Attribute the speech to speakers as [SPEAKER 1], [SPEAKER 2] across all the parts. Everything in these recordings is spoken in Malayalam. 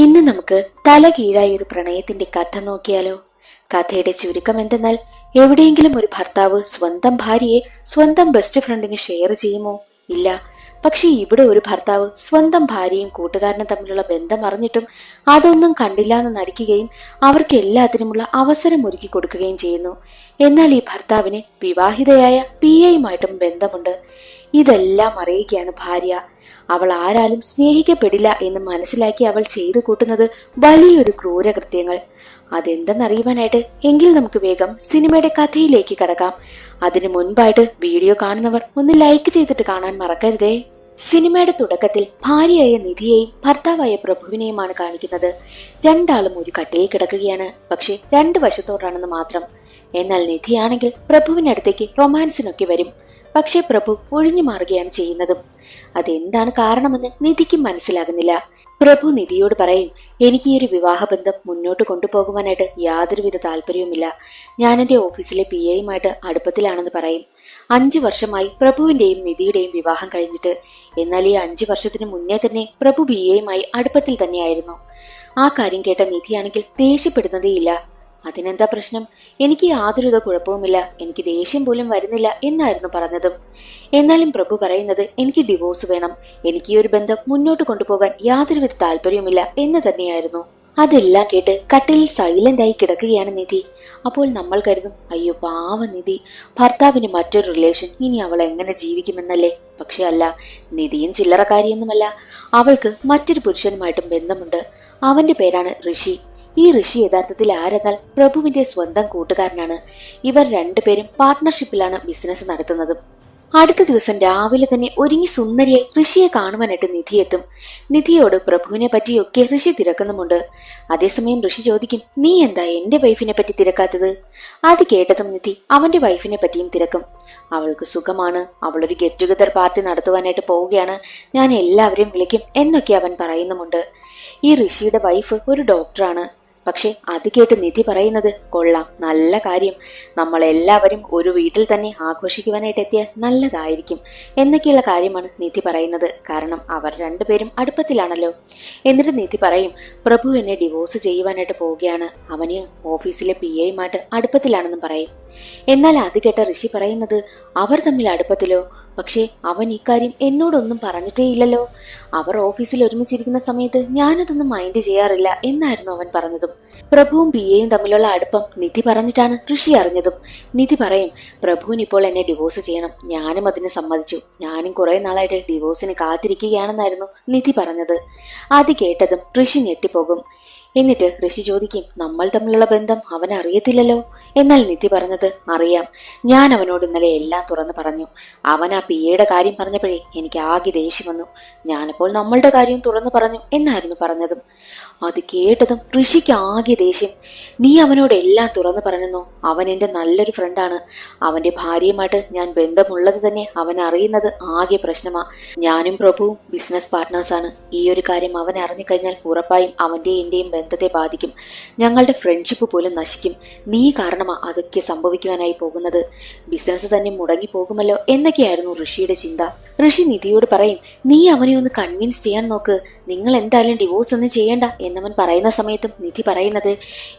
[SPEAKER 1] ഇന്ന് നമുക്ക് തല കീഴായ ഒരു പ്രണയത്തിന്റെ കഥ നോക്കിയാലോ? കഥയുടെ ചുരുക്കം എന്തെന്നാൽ, എവിടെയെങ്കിലും ഒരു ഭർത്താവ് സ്വന്തം ഭാര്യയെ സ്വന്തം ബെസ്റ്റ് ഫ്രണ്ടിന് ഷെയർ ചെയ്യുമോ? ഇല്ല. പക്ഷെ ഇവിടെ ഒരു ഭർത്താവ് സ്വന്തം ഭാര്യയും കൂട്ടുകാരനും തമ്മിലുള്ള ബന്ധം അറിഞ്ഞിട്ടും അതൊന്നും കണ്ടില്ല എന്ന് നടിക്കുകയും അവർക്ക് എല്ലാത്തിനുമുള്ള അവസരം ഒരുക്കി കൊടുക്കുകയും ചെയ്യുന്നു. എന്നാൽ ഈ ഭർത്താവിന് വിവാഹിതയായ PAയുമായിട്ടും ബന്ധമുണ്ട്. ഇതെല്ലാം അറിയുകയാണ് ഭാര്യ. അവൾ ആരാലും സ്നേഹിക്കപ്പെടില്ല എന്ന് മനസ്സിലാക്കി അവൾ ചെയ്തു കൂട്ടുന്നത് വലിയൊരു ക്രൂരകൃത്യങ്ങൾ. അതെന്തെന്നറിയുവാനായിട്ട് എങ്കിൽ നമുക്ക് വേഗം സിനിമയുടെ കഥയിലേക്ക് കടക്കാം. അതിനു മുൻപായിട്ട് വീഡിയോ കാണുന്നവർ ഒന്ന് ലൈക്ക് ചെയ്തിട്ട് കാണാൻ മറക്കരുതേ. സിനിമയുടെ തുടക്കത്തിൽ ഭാര്യയായ നിധിയെയും ഭർത്താവായ പ്രഭുവിനെയുമാണ് കാണിക്കുന്നത്. രണ്ടാളും ഒരു കട്ടിലിൽ കിടക്കുകയാണ്. പക്ഷെ രണ്ടു വശത്തോടാണെന്ന് മാത്രം. എന്നാൽ നിധിയാണെങ്കിൽ പ്രഭുവിനടുത്തേക്ക് റൊമാൻസിനൊക്കെ വരും. പക്ഷെ പ്രഭു ഒഴിഞ്ഞു മാറുകയാണ് ചെയ്യുന്നതും. അതെന്താണ് കാരണമെന്ന് നിധിക്കും മനസ്സിലാകുന്നില്ല. പ്രഭു നിധിയോട് പറയും, എനിക്ക് ഈ ഒരു വിവാഹബന്ധം മുന്നോട്ട് കൊണ്ടുപോകുവാനായിട്ട് യാതൊരുവിധ താല്പര്യവുമില്ല. ഞാൻ എന്റെ ഓഫീസിലെ PAയുമായിട്ട് അടുപ്പത്തിലാണെന്ന് പറയും. 5 വർഷമായി പ്രഭുവിന്റെയും നിധിയുടെയും വിവാഹം കഴിഞ്ഞിട്ട്. എന്നാൽ ഈ 5 വർഷത്തിന് മുന്നേ തന്നെ പ്രഭു PAയുമായി അടുപ്പത്തിൽ തന്നെയായിരുന്നു. ആ കാര്യം കേട്ട നിധിയാണെങ്കിൽ ദേഷ്യപ്പെടുന്നതേയില്ല. അതിനെന്താ പ്രശ്നം? എനിക്ക് യാതൊരുവിധ കുഴപ്പവുമില്ല, എനിക്ക് ദേഷ്യം പോലും വരുന്നില്ല എന്നായിരുന്നു പറഞ്ഞതും. എന്നാലും പ്രഭു പറയുന്നത് എനിക്ക് ഡിവോഴ്സ് വേണം, എനിക്ക് ഈ ഒരു ബന്ധം മുന്നോട്ട് കൊണ്ടുപോകാൻ യാതൊരുവിധ താല്പര്യവുമില്ല എന്ന് തന്നെയായിരുന്നു. അതെല്ലാം കേട്ട് കട്ടിലിൽ സൈലന്റ് ആയി കിടക്കുകയാണ് നിധി. അപ്പോൾ നമ്മൾ കരുതും, അയ്യോ പാവ നിധി, ഭർത്താവിന് മറ്റൊരു റിലേഷൻ, ഇനി അവൾ എങ്ങനെ ജീവിക്കുമെന്നല്ലേ. പക്ഷെ അല്ല, നിധിയും ചില്ലറക്കാരിയൊന്നുമല്ല. അവൾക്ക് മറ്റൊരു പുരുഷനുമായിട്ടും ബന്ധമുണ്ട്. അവന്റെ പേരാണ് ഋഷി. ഈ ഋഷി യഥാർത്ഥത്തിൽ ആരെന്നാൽ പ്രഭുവിന്റെ സ്വന്തം കൂട്ടുകാരനാണ്. ഇവർ രണ്ടുപേരും പാർട്ട്ണർഷിപ്പിലാണ് ബിസിനസ് നടത്തുന്നതും. അടുത്ത ദിവസം രാവിലെ തന്നെ ഒരുങ്ങി സുന്ദരിയായി ഋഷിയെ കാണുവാനായിട്ട് നിധി എത്തും. നിധിയോട് പ്രഭുവിനെ പറ്റിയൊക്കെ ഋഷി തിരക്കുന്നുമുണ്ട്. അതേസമയം ഋഷി ചോദിക്കും, നീ എന്താ എന്റെ വൈഫിനെ പറ്റി തിരക്കാത്തത്? അത് കേട്ടതും നിധി അവന്റെ വൈഫിനെ പറ്റിയും തിരക്കും. അവൾക്ക് സുഖമാണ്, അവളൊരു ഗെറ്റ് ടുഗദർ പാർട്ടി നടത്തുവാനായിട്ട് പോവുകയാണ്, ഞാൻ എല്ലാവരെയും വിളിക്കും എന്നൊക്കെ അവൻ പറയുന്നുമുണ്ട്. ഈ ഋഷിയുടെ വൈഫ് ഒരു ഡോക്ടറാണ്. പക്ഷെ അത് കേട്ട് നിധി പറയുന്നത്, കൊള്ളാം, നല്ല കാര്യം, നമ്മളെല്ലാവരും ഒരു വീട്ടിൽ തന്നെ ആഘോഷിക്കുവാനായിട്ട് എത്തിയാൽ നല്ലതായിരിക്കും എന്നൊക്കെയുള്ള കാര്യമാണ് നിധി പറയുന്നത്. കാരണം അവർ രണ്ടുപേരും അടുപ്പത്തിലാണല്ലോ. എന്നിട്ട് നിധി പറയും, പ്രഭു എന്നെ ഡിവോഴ്സ് ചെയ്യുവാനായിട്ട് പോവുകയാണ്, അവന് ഓഫീസിലെ PAയുമായിട്ട് അടുപ്പത്തിലാണെന്നും പറയും. എന്നാൽ അത് കേട്ട ഋഷി പറയുന്നത്, അവർ തമ്മിൽ അടുപ്പത്തിലോ? പക്ഷേ അവൻ ഇക്കാര്യം എന്നോടൊന്നും പറഞ്ഞിട്ടേ ഇല്ലല്ലോ. അവർ ഓഫീസിൽ ഒരുമിച്ചിരിക്കുന്ന സമയത്ത് ഞാനതൊന്നും മൈൻഡ് ചെയ്യാറില്ല എന്നായിരുന്നു അവൻ പറഞ്ഞതും. പ്രഭുവും PAയും തമ്മിലുള്ള അടുപ്പം നിധി പറഞ്ഞിട്ടാണ് ഋഷി അറിഞ്ഞതും. നിധി പറയും, പ്രഭുവിന് ഇപ്പോൾ എന്നെ ഡിവോഴ്സ് ചെയ്യണം, ഞാനും അതിന് സമ്മതിച്ചു, ഞാനും കുറെ നാളായിട്ട് ഡിവോഴ്സിന് കാത്തിരിക്കുകയാണെന്നായിരുന്നു നിധി പറഞ്ഞത്. അത് കേട്ടതും ഋഷി ഞെട്ടിപ്പോകും. എന്നിട്ട് ഋഷി ചോദിക്കും, നമ്മൾ തമ്മിലുള്ള ബന്ധം അവൻ അറിയത്തില്ലല്ലോ. എന്നാൽ നിധി പറഞ്ഞത്, അറിയാം, ഞാൻ അവനോട് ഇന്നലെ എല്ലാം തുറന്നു പറഞ്ഞു. അവൻ ആ PAയുടെ കാര്യം പറഞ്ഞപ്പോഴേ എനിക്ക് ആകെ ദേഷ്യം വന്നു, ഞാനപ്പോൾ നമ്മളുടെ കാര്യം തുറന്നു പറഞ്ഞു എന്നായിരുന്നു പറഞ്ഞതും. അത് കേട്ടതും ഋഷിക്ക് ആകെ ദേഷ്യം. നീ അവനോട് എല്ലാം തുറന്നു പറഞ്ഞെന്നോ? അവൻ എന്റെ നല്ലൊരു ഫ്രണ്ടാണ്. അവന്റെ ഭാര്യയുമായിട്ട് ഞാൻ ബന്ധമുള്ളത് തന്നെ അവൻ അറിയുന്നത് ആകെ പ്രശ്നമാ. ഞാനും പ്രഭുവും ബിസിനസ് പാർട്ട്നേഴ്സാണ്. ഈ ഒരു കാര്യം അവൻ അറിഞ്ഞു കഴിഞ്ഞാൽ ഉറപ്പായും അവന്റെയും എന്റെയും ബന്ധത്തെ ബാധിക്കും. ഞങ്ങളുടെ ഫ്രണ്ട്ഷിപ്പ് പോലും നശിക്കും. നീ കാരണമാ അതൊക്കെ സംഭവിക്കുവാനായി പോകുന്നത്. ബിസിനസ് തന്നെ മുടങ്ങി പോകുമല്ലോ എന്നൊക്കെയായിരുന്നു ഋഷിയുടെ ചിന്ത. ഋഷി നിധിയോട് പറയും, നീ അവനെ ഒന്ന് കൺവിൻസ് ചെയ്യാൻ നോക്ക്, നിങ്ങൾ എന്തായാലും ഡിവോഴ്സ് ഒന്നും ചെയ്യണ്ട എന്നവൻ പറയുന്ന സമയത്തും നിധി പറയുന്നത്,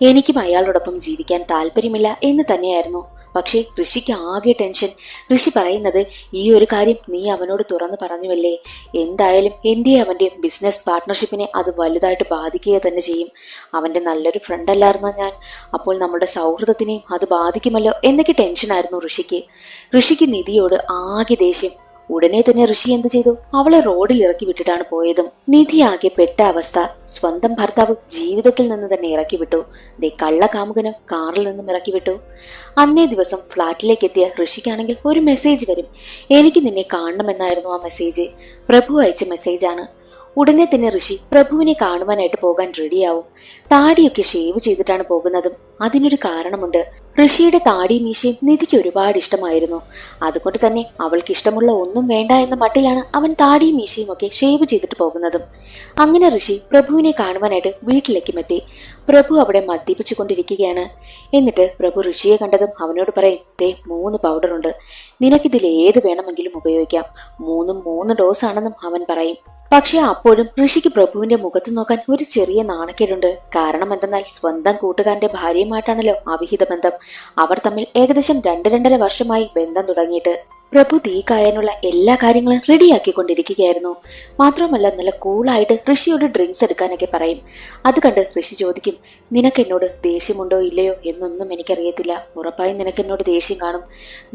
[SPEAKER 1] എനിക്കും അയാളോടൊപ്പം ജീവിക്കാൻ താല്പര്യമില്ല എന്ന് തന്നെയായിരുന്നു. പക്ഷെ ഋഷിക്ക് ആകെ ടെൻഷൻ. ഋഷി പറയുന്നത്, ഈ ഒരു കാര്യം നീ അവനോട് തുറന്നു പറഞ്ഞുവല്ലേ, എന്തായാലും എന്റെ അവന്റെ ബിസിനസ് പാർട്ട്ണർഷിപ്പിനെ അത് വലുതായിട്ട് ബാധിക്കുക തന്നെ ചെയ്യും. അവന്റെ നല്ലൊരു ഫ്രണ്ട് അല്ലായിരുന്നോ ഞാൻ? അപ്പോൾ നമ്മുടെ സൗഹൃദത്തിനെയും അത് ബാധിക്കുമല്ലോ എന്നൊക്കെ ടെൻഷനായിരുന്നു ഋഷിക്ക്. ഋഷിക്ക് നിധിയോട് ആകെ ദേഷ്യം. ഉടനെ തന്നെ ഋഷി എന്ത് ചെയ്തു? അവളെ റോഡിൽ ഇറക്കി വിട്ടിട്ടാണ് പോയതും. നിധി ആകെ പെട്ട അവസ്ഥ. സ്വന്തം ഭർത്താവ് ജീവിതത്തിൽ നിന്ന് തന്നെ ഇറക്കി വിട്ടു. ദേ കള്ള കാമുകനും കാറിൽ നിന്നും ഇറക്കി വിട്ടു. അന്നേ ദിവസം ഫ്ളാറ്റിലേക്ക് എത്തിയ ഋഷിക്കാണെങ്കിൽ ഒരു മെസ്സേജ് വരും. എനിക്ക് നിന്നെ കാണണമെന്നായിരുന്നു ആ മെസ്സേജ്. പ്രഭു അയച്ച മെസ്സേജാണ്. ഉടനെ തന്നെ ഋഷി പ്രഭുവിനെ കാണുവാനായിട്ട് പോകാൻ റെഡിയാവും. താടിയൊക്കെ ഷേവ് ചെയ്തിട്ടാണ് പോകുന്നതും. അതിനൊരു കാരണമുണ്ട്. ഋഷിയുടെ താടി മീശയും നിധിക്ക് ഒരുപാട് ഇഷ്ടമായിരുന്നു. അതുകൊണ്ട് തന്നെ അവൾക്ക് ഇഷ്ടമുള്ള ഒന്നും വേണ്ട എന്ന മട്ടിലാണ് അവൻ താടിയും മീശയും ഒക്കെ ഷേവ് ചെയ്തിട്ട് പോകുന്നതും. അങ്ങനെ ഋഷി പ്രഭുവിനെ കാണുവാനായിട്ട് വീട്ടിലേക്കും എത്തി. പ്രഭു അവിടെ മദ്യപിച്ചു കൊണ്ടിരിക്കുകയാണ്. എന്നിട്ട് പ്രഭു ഋഷിയെ കണ്ടതും അവനോട് പറയും, ദേ 3 പൗഡറുണ്ട്, നിനക്കിതിൽ ഏത് വേണമെങ്കിലും ഉപയോഗിക്കാം, 3 ഡോസ് ആണെന്നും അവൻ പറയും. പക്ഷെ അപ്പോഴും ഋഷിക്ക് പ്രഭുവിന്റെ മുഖത്ത് നോക്കാൻ ഒരു ചെറിയ നാണക്കേടുണ്ട്. കാരണം എന്തെന്നാൽ സ്വന്തം കൂട്ടുകാരന്റെ ഭാര്യയുമായിട്ടാണല്ലോ അവിഹിത ബന്ധം. അവർ തമ്മിൽ ഏകദേശം 2-2.5 വർഷമായി ബന്ധം തുടങ്ങിയിട്ട്. പ്രഭു തീ കായാനുള്ള എല്ലാ കാര്യങ്ങളും റെഡിയാക്കിക്കൊണ്ടിരിക്കുകയായിരുന്നു. മാത്രമല്ല നല്ല കൂളായിട്ട് ഋഷിയോട് ഡ്രിങ്ക്സ് എടുക്കാനൊക്കെ പറയും. അത് കണ്ട് ഋഷി ചോദിക്കും, നിനക്ക് എന്നോട് ദേഷ്യമുണ്ടോ ഇല്ലയോ എന്നൊന്നും എനിക്കറിയത്തില്ല. ഉറപ്പായും നിനക്ക് എന്നോട് ദേഷ്യം കാണും.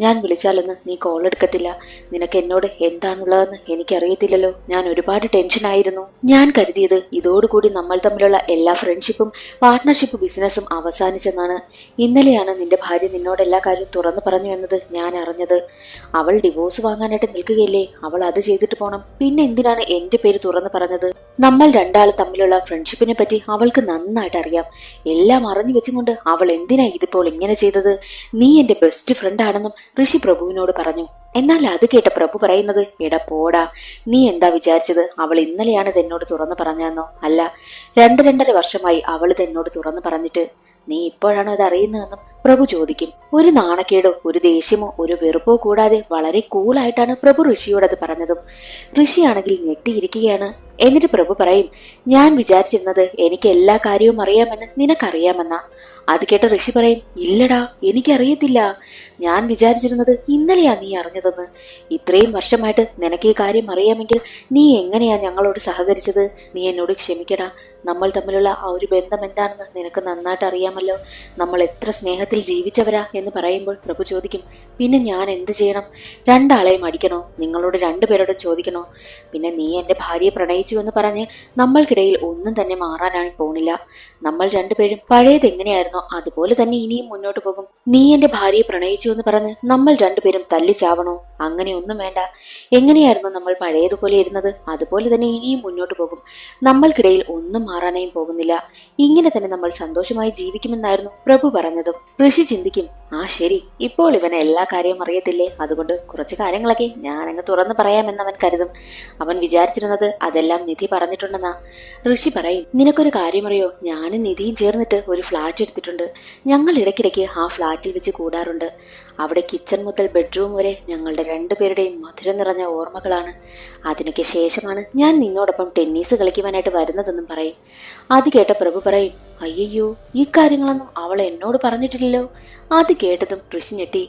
[SPEAKER 1] ഞാൻ വിളിച്ചാലൊന്ന് നീ കോൾ എടുക്കത്തില്ല. നിനക്ക് എന്നോട് എന്താണുള്ളതെന്ന് എനിക്കറിയത്തില്ലല്ലോ. ഞാൻ ഒരുപാട് ടെൻഷനായിരുന്നു. ഞാൻ കരുതിയത് ഇതോടുകൂടി നമ്മൾ തമ്മിലുള്ള എല്ലാ ഫ്രണ്ട്ഷിപ്പും പാർട്ട്ണർഷിപ്പ് ബിസിനസ്സും അവസാനിച്ചെന്നാണ്. ഇന്നലെയാണ് നിന്റെ ഭാര്യ നിന്നോട് എല്ലാ കാര്യവും തുറന്നു പറഞ്ഞു എന്നത് ഞാൻ അറിഞ്ഞത്. അവൾ ഡിവോഴ്സ് വാങ്ങാനായിട്ട് നിൽക്കുകയല്ലേ. അവൾ അത് ചെയ്തിട്ട് പോണം. പിന്നെ എന്തിനാണ് എന്റെ പേര് തുറന്നു പറഞ്ഞത്? നമ്മൾ രണ്ടാളും തമ്മിലുള്ള ഫ്രണ്ട്ഷിപ്പിനെ പറ്റി അവൾക്ക് നന്നായിട്ട് അറിയാം. എല്ലാം അറിഞ്ഞു വെച്ചുകൊണ്ട് അവൾ എന്തിനാ ഇതിപ്പോൾ ഇങ്ങനെ ചെയ്തത്? നീ എന്റെ ബെസ്റ്റ് ഫ്രണ്ട് ആണെന്നും ഋഷി പ്രഭുവിനോട് പറഞ്ഞു. എന്നാൽ അത് കേട്ട പ്രഭു പറയുന്നത്, എടാ പോടാ, നീ എന്താ വിചാരിച്ചത് അവൾ ഇന്നലെയാണ് ഇതെന്നോട് തുറന്നു പറഞ്ഞെന്നോ? അല്ല, 2-2.5 വർഷമായി അവൾ ഇതെന്നോട് തുറന്നു പറഞ്ഞിട്ട്. നീ ഇപ്പോഴാണോ ഇത് അറിയുന്നതെന്നും പ്രഭു ചോദിക്കും. ഒരു നാണക്കേടോ ഒരു ദേഷ്യമോ ഒരു വെറുപ്പോ കൂടാതെ വളരെ കൂളായിട്ടാണ് പ്രഭു ഋഷിയോട് അത് പറഞ്ഞതും. ഋഷിയാണെങ്കിൽ ഞെട്ടിയിരിക്കുകയാണ്. എന്നിട്ട് പ്രഭു പറയും, ഞാൻ വിചാരിച്ചിരുന്നത് എനിക്ക് എല്ലാ കാര്യവും അറിയാമെന്ന് നിനക്കറിയാമെന്നാ. അത് കേട്ട ഋഷി പറയും, ഇല്ലടാ, എനിക്കറിയത്തില്ല. ഞാൻ വിചാരിച്ചിരുന്നത് ഇന്നലെയാ നീ അറിഞ്ഞതെന്ന്. ഇത്രയും വർഷമായിട്ട് നിനക്ക് ഈ കാര്യം അറിയാമെങ്കിൽ നീ എങ്ങനെയാ ഞങ്ങളോട് സഹകരിച്ചത്? നീ എന്നോട് ക്ഷമിക്കടാ. നമ്മൾ തമ്മിലുള്ള ആ ഒരു ബന്ധം എന്താണെന്ന് നിനക്ക് നന്നായിട്ട് അറിയാമല്ലോ. നമ്മൾ എത്ര സ്നേഹത്തിൽ ജീവിച്ചവരാ എന്ന് പറയുമ്പോൾ പ്രഭു ചോദിക്കും, പിന്നെ ഞാൻ എന്ത് ചെയ്യണം? രണ്ടാളെയും അടിക്കണോ? നിങ്ങളോട് 2 പേരോടും ചോദിക്കണോ? പിന്നെ നീ എന്റെ ഭാര്യയെ പ്രണയിച്ചു എന്ന് പറഞ്ഞ് നമ്മൾക്കിടയിൽ ഒന്നും തന്നെ മാറാനാണ് പോണില്ല. നമ്മൾ 2 പേരും പഴയത് എങ്ങനെയായിരുന്നോ അതുപോലെ തന്നെ ഇനിയും മുന്നോട്ട് പോകും. നീ എന്റെ ഭാര്യയെ പ്രണയിച്ചു എന്ന് പറഞ്ഞ് നമ്മൾ 2 പേരും തല്ലിച്ചാവണോ? അങ്ങനെയൊന്നും വേണ്ട. എങ്ങനെയായിരുന്നു നമ്മൾ പഴയതുപോലെ ഇരുന്നത് അതുപോലെ തന്നെ ഇനിയും മുന്നോട്ട് പോകും. നമ്മൾക്കിടയിൽ ഒന്നും മാറാനായും പോകുന്നില്ല. ഇങ്ങനെ തന്നെ നമ്മൾ സന്തോഷമായി ജീവിക്കുമെന്നായിരുന്നു പ്രഭു പറഞ്ഞതും. ഋഷി ചിന്തിക്കും, ആ ശരി, ഇപ്പോൾ ഇവന് എല്ലാ കാര്യവും അറിയത്തില്ലേ, അതുകൊണ്ട് കുറച്ച് കാര്യങ്ങളൊക്കെ ഞാനങ്ങ് തുറന്നു പറയാമെന്ന് അവൻ കരുതും. അവൻ വിചാരിച്ചിരുന്നത് അതെല്ലാം നിധി പറഞ്ഞിട്ടുണ്ടെന്നാ. ഋഷി പറയും, നിനക്കൊരു കാര്യമറിയോ? ഞാനും നിധിയും ചേർന്നിട്ട് ഒരു ഫ്ലാറ്റ് എടുത്തിട്ടുണ്ട്. ഞങ്ങൾ ഇടയ്ക്കിടയ്ക്ക് ആ ഫ്ലാറ്റിൽ വെച്ച് കൂടാറുണ്ട്. അവിടെ കിച്ചൺ മുതൽ ബെഡ്റൂം വരെ ഞങ്ങളുടെ 2 പേരുടെയും മധുരം നിറഞ്ഞ ഓർമ്മകളാണ്. അതിനൊക്കെ ശേഷമാണ് ഞാൻ നിന്നോടൊപ്പം ടെന്നീസ് കളിക്കുവാനായിട്ട് വരുന്നതെന്നും പറയും. അത് കേട്ട പ്രഭു പറയും, അയ്യോ, ഈ കാര്യങ്ങളൊന്നും അവൾ എന്നോട് പറഞ്ഞിട്ടില്ലല്ലോ. അത് കേട്ടതും ഋഷി ഞെട്ടി.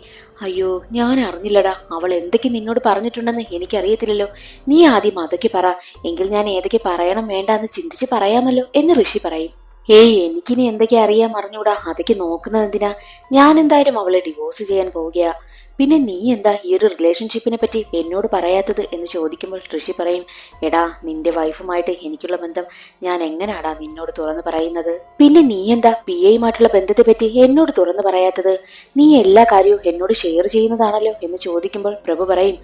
[SPEAKER 1] അയ്യോ, ഞാൻ അറിഞ്ഞില്ലടാ. അവൾ എന്തൊക്കെ നിന്നോട് പറഞ്ഞിട്ടുണ്ടെന്ന് എനിക്കറിയത്തില്ലല്ലോ. നീ ആദ്യം അതൊക്കെ പറ, എങ്കിൽ ഞാൻ ഏതൊക്കെ പറയണം വേണ്ട എന്ന് ചിന്തിച്ച് പറയാമല്ലോ എന്ന് ഋഷി പറയും. ഏയ്, എനിക്കിനി എന്തൊക്കെ അറിയാൻ അറിഞ്ഞൂടാ. അതൊക്കെ നോക്കുന്നത് എന്തിനാ? ഞാൻ എന്തായാലും അവളെ ഡിവോഴ്സ് ചെയ്യാൻ പോവുകയാ. പിന്നെ നീ എന്താ ഈ ഒരു റിലേഷൻഷിപ്പിനെ പറ്റി എന്നോട് പറയാത്തത് എന്ന് ചോദിക്കുമ്പോൾ ഋഷി പറയും, എടാ, നിന്റെ വൈഫുമായിട്ട് എനിക്കുള്ള ബന്ധം ഞാൻ എങ്ങനെയാടാ നിന്നോട് തുറന്നു പറയുന്നത്? പിന്നെ നീ എന്താ PAയുമായിട്ടുള്ള ബന്ധത്തെ പറ്റി എന്നോട് തുറന്നു പറയാത്തത്? നീ എല്ലാ കാര്യവും എന്നോട് ഷെയർ ചെയ്യുന്നതാണല്ലോ എന്ന് ചോദിക്കുമ്പോൾ പ്രഭു പറയും,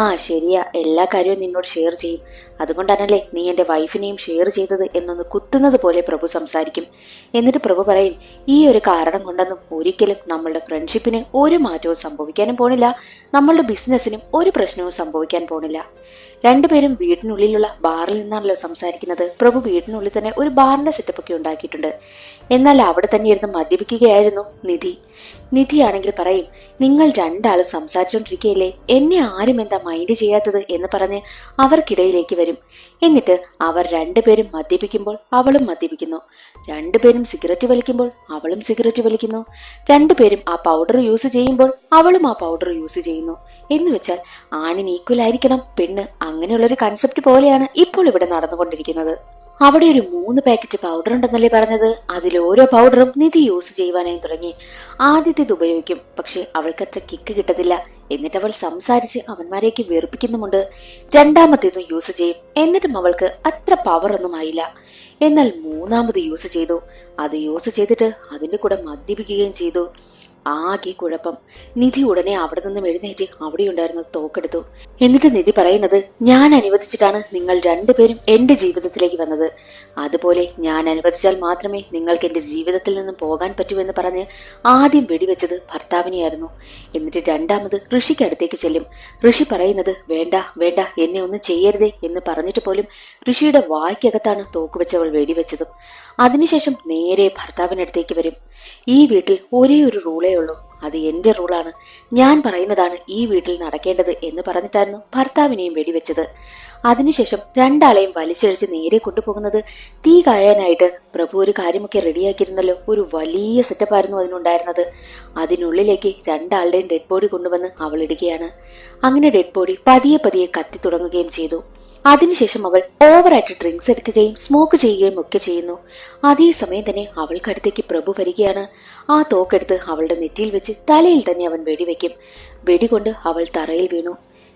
[SPEAKER 1] ആ ശരിയാ, എല്ലാ കാര്യവും നിന്നോട് ഷെയർ ചെയ്യും. അതുകൊണ്ടാണല്ലേ നീ എന്റെ വൈഫിനെയും ഷെയർ ചെയ്തത് എന്നൊന്ന് കുത്തുന്നത് പോലെ പ്രഭു സംസാരിക്കും. എന്നിട്ട് പ്രഭു പറയും, ഈ ഒരു കാരണം കൊണ്ടൊന്നും ഒരിക്കലും നമ്മളുടെ ഫ്രണ്ട്ഷിപ്പിന് ഒരു മാറ്റവും സംഭവിക്കാനും പോണില്ല. നമ്മളുടെ ബിസിനസ്സിനും ഒരു പ്രശ്നവും സംഭവിക്കാൻ പോണില്ല. 2 പേരും വീടിനുള്ളിലുള്ള ബാറിൽ നിന്നാണല്ലോ സംസാരിക്കുന്നത്. പ്രഭു വീടിനുള്ളിൽ തന്നെ ഒരു ബാറിന്റെ സെറ്റപ്പ് ഒക്കെ ഉണ്ടാക്കിയിട്ടുണ്ട്. എന്നാൽ അവിടെ തന്നെ ഇരുന്ന് മദ്യപിക്കുകയായിരുന്നു നിധി. നിധിയാണെങ്കിൽ പറയും, നിങ്ങൾ 2 ആളും സംസാരിച്ചോണ്ടിരിക്കുകയല്ലേ, എന്നെ ആരും എന്താ മൈൻഡ് ചെയ്യാത്തത് എന്ന് പറഞ്ഞ് അവർക്കിടയിലേക്ക് വരും. എന്നിട്ട് അവർ 2 പേരും മദ്യപിക്കുമ്പോൾ അവളും മദ്യപിക്കുന്നു. 2 പേരും സിഗരറ്റ് വലിക്കുമ്പോൾ അവളും സിഗരറ്റ് വലിക്കുന്നു. 2 പേരും ആ പൗഡർ യൂസ് ചെയ്യുമ്പോൾ അവളും ആ പൗഡർ യൂസ് ചെയ്യുന്നു. എന്ന് വെച്ചാൽ ആണിന് ഈക്വൽ ആയിരിക്കണം പെണ്ണ്. അങ്ങനെയുള്ളൊരു കൺസെപ്റ്റ് പോലെയാണ് ഇപ്പോൾ ഇവിടെ നടന്നുകൊണ്ടിരിക്കുന്നത്. അവിടെ ഒരു 3 പാക്കറ്റ് പൗഡർ ഉണ്ടെന്നല്ലേ പറഞ്ഞത്? അതിലോരോ പൗഡറും നിധി യൂസ് ചെയ്യുവാനായി തുടങ്ങി. ആദ്യത്തേത് ഉപയോഗിക്കും, പക്ഷെ അവൾക്കത്ര കിക്ക് കിട്ടത്തില്ല. എന്നിട്ട് അവൾ സംസാരിച്ച് അവന്മാരെയൊക്കെ വെറുപ്പിക്കുന്നുമുണ്ട്. 2ാമത്തേതും യൂസ് ചെയ്യും, എന്നിട്ടും അവൾക്ക് അത്ര പവർ ഒന്നും ആയില്ല. എന്നാൽ 3ാമത് യൂസ് ചെയ്തു. അത് യൂസ് ചെയ്തിട്ട് അതിന്റെ കൂടെ മദ്യപിക്കുകയും ചെയ്തു. ആകെ കുഴപ്പം. നിധി ഉടനെ അവിടെ നിന്നും എഴുന്നേറ്റ് അവിടെ ഉണ്ടായിരുന്ന തോക്കെടുത്തു. എന്നിട്ട് നിധി പറയുന്നത്, ഞാൻ അനുവദിച്ചിട്ടാണ് നിങ്ങൾ 2 പേരും എന്റെ ജീവിതത്തിലേക്ക് വന്നത്. അതുപോലെ ഞാൻ അനുവദിച്ചാൽ മാത്രമേ നിങ്ങൾക്ക് എന്റെ ജീവിതത്തിൽ നിന്നും പോകാൻ പറ്റൂ എന്ന് പറഞ്ഞ് ആദ്യം വെടിവെച്ചത് ഭർത്താവിനെയായിരുന്നു. എന്നിട്ട് 2ാമത് ഋഷിക്ക് അടുത്തേക്ക് ചെല്ലും. ഋഷി പറയുന്നത്, വേണ്ട വേണ്ട, എന്നെ ഒന്നും ചെയ്യരുതേ എന്ന് പറഞ്ഞിട്ട് പോലും ഋഷിയുടെ വായ്ക്കകത്താണ് തോക്കുവെച്ചവൾ വെടിവെച്ചതും. അതിനുശേഷം നേരെ ഭർത്താവിനടുത്തേക്ക് വരും. ഈ വീട്ടിൽ ഒരേ ഒരു റൂളേ ഉള്ളൂ, അത് എന്റെ റൂളാണ്, ഞാൻ പറയുന്നതാണ് ഈ വീട്ടിൽ നടക്കേണ്ടത് എന്ന് പറഞ്ഞിട്ടായിരുന്നു ഭർത്താവിനെയും വെടിവെച്ചത്. അതിനുശേഷം രണ്ടാളെയും വലിച്ചഴിച്ച് നേരെ കൊണ്ടുപോകുന്നത് തീ കായാനായിട്ട് പ്രഭു ഒരു കാര്യമൊക്കെ റെഡിയാക്കിയിരുന്നല്ലോ. ഒരു വലിയ സെറ്റപ്പായിരുന്നു അതിനുണ്ടായിരുന്നത്. അതിനുള്ളിലേക്ക് രണ്ടാളുടെയും ഡെഡ് ബോഡി കൊണ്ടുവന്ന് അവൾ ഇടുകയാണ്. അങ്ങനെ ഡെഡ് ബോഡി പതിയെ പതിയെ കത്തി തുടങ്ങുകയും ചെയ്തു. അതിനുശേഷം അവൾ ഓവറായിട്ട് ഡ്രിങ്ക്സ് എടുക്കുകയും സ്മോക്ക് ചെയ്യുകയും ഒക്കെ ചെയ്യുന്നു. അതേസമയം തന്നെ അവൾക്കടുത്തേക്ക് പ്രഭു വരികയാണ്. ആ തോക്കെടുത്ത് അവളുടെ നെറ്റിയിൽ വെച്ച് തലയിൽ തന്നെ അവൻ വെടിവെക്കും. വെടികൊണ്ട് അവൾ തറയിൽ വീണു.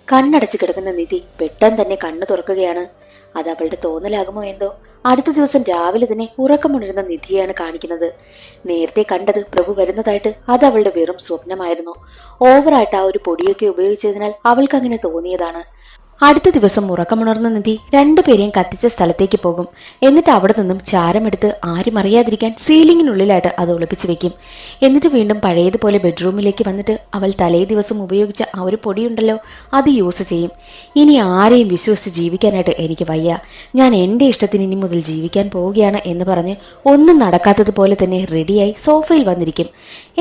[SPEAKER 1] കണ്ണടച്ചു കിടക്കുന്ന നിധി പെട്ടെന്ന് തന്നെ കണ്ണു തുറക്കുകയാണ്. അത് അവളുടെ തോന്നലാകുമോ എന്തോ. അടുത്ത ദിവസം രാവിലെ തന്നെ ഉറക്കമുണരുന്ന നിധിയാണ് കാണിക്കുന്നത്. നേരത്തെ കണ്ടത് പ്രഭു വരുന്നതായിട്ട് അത് അവളുടെ വെറും സ്വപ്നമായിരുന്നു. ഓവറായിട്ട് ആ ഒരു പൊടിയൊക്കെ ഉപയോഗിച്ചതിനാൽ അവൾക്ക് അങ്ങനെ തോന്നിയതാണ്. അടുത്ത ദിവസം ഉറക്കമുണർന്ന നിധി രണ്ടുപേരെയും കത്തിച്ച സ്ഥലത്തേക്ക് പോകും. എന്നിട്ട് അവിടെ നിന്നും ചാരമെടുത്ത് ആരും അറിയാതിരിക്കാൻ സീലിംഗിനുള്ളിലായിട്ട് അത് ഒളിപ്പിച്ചു വെക്കും. എന്നിട്ട് വീണ്ടും പഴയതുപോലെ ബെഡ്റൂമിലേക്ക് വന്നിട്ട് അവൾ തലേ ദിവസം ഉപയോഗിച്ച ആ ഒരു പൊടിയുണ്ടല്ലോ, അത് യൂസ് ചെയ്യും. ഇനി ആരെയും വിശ്വസിച്ച് ജീവിക്കാനായിട്ട് എനിക്ക് വയ്യ, ഞാൻ എന്റെ ഇഷ്ടത്തിന് ഇനി മുതൽ ജീവിക്കാൻ പോവുകയാണ് എന്ന് പറഞ്ഞ് ഒന്നും നടക്കാത്തതുപോലെ തന്നെ റെഡിയായി സോഫയിൽ വന്നിരിക്കും.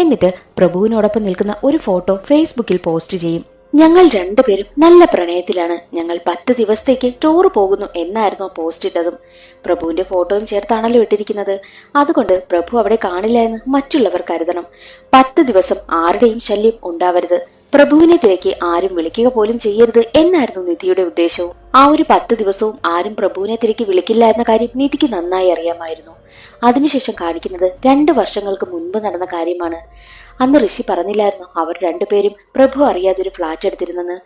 [SPEAKER 1] എന്നിട്ട് പ്രഭുവിനോടൊപ്പം നിൽക്കുന്ന ഒരു ഫോട്ടോ ഫേസ്ബുക്കിൽ പോസ്റ്റ് ചെയ്യും. ഞങ്ങൾ രണ്ടുപേരും നല്ല പ്രണയത്തിലാണ്, ഞങ്ങൾ 10 ദിവസത്തേക്ക് ടൂർ പോകുന്നു എന്നായിരുന്നു പോസ്റ്റ് ഇട്ടതും. പ്രഭുവിന്റെ ഫോട്ടോയും ചേർത്താണല്ലോ ഇട്ടിരിക്കുന്നത്. അതുകൊണ്ട് പ്രഭു അവിടെ കാണില്ല എന്ന് മറ്റുള്ളവർ കരുതണം. 10 ദിവസം ആരുടെയും ശല്യം ഉണ്ടാവരുത്. പ്രഭുവിനെ തിരക്കി ആരും വിളിക്കുക പോലും ചെയ്യരുത് എന്നായിരുന്നു നിധിയുടെ ഉദ്ദേശവും. ആ ഒരു 10 ദിവസവും ആരും പ്രഭുവിനെ തിരക്കി വിളിക്കില്ല എന്ന കാര്യം നിധിക്ക് നന്നായി അറിയാമായിരുന്നു. അതിനുശേഷം കാണിക്കുന്നത് 2 വർഷങ്ങൾക്ക് മുൻപ് നടന്ന കാര്യമാണ്. അന്ന് ഋഷി പറഞ്ഞില്ലായിരുന്നു അവർ രണ്ടുപേരും പ്രഭു അറിയാതെ ഒരു ഫ്ളാറ്റ് എടുത്തിരുന്നെന്ന്.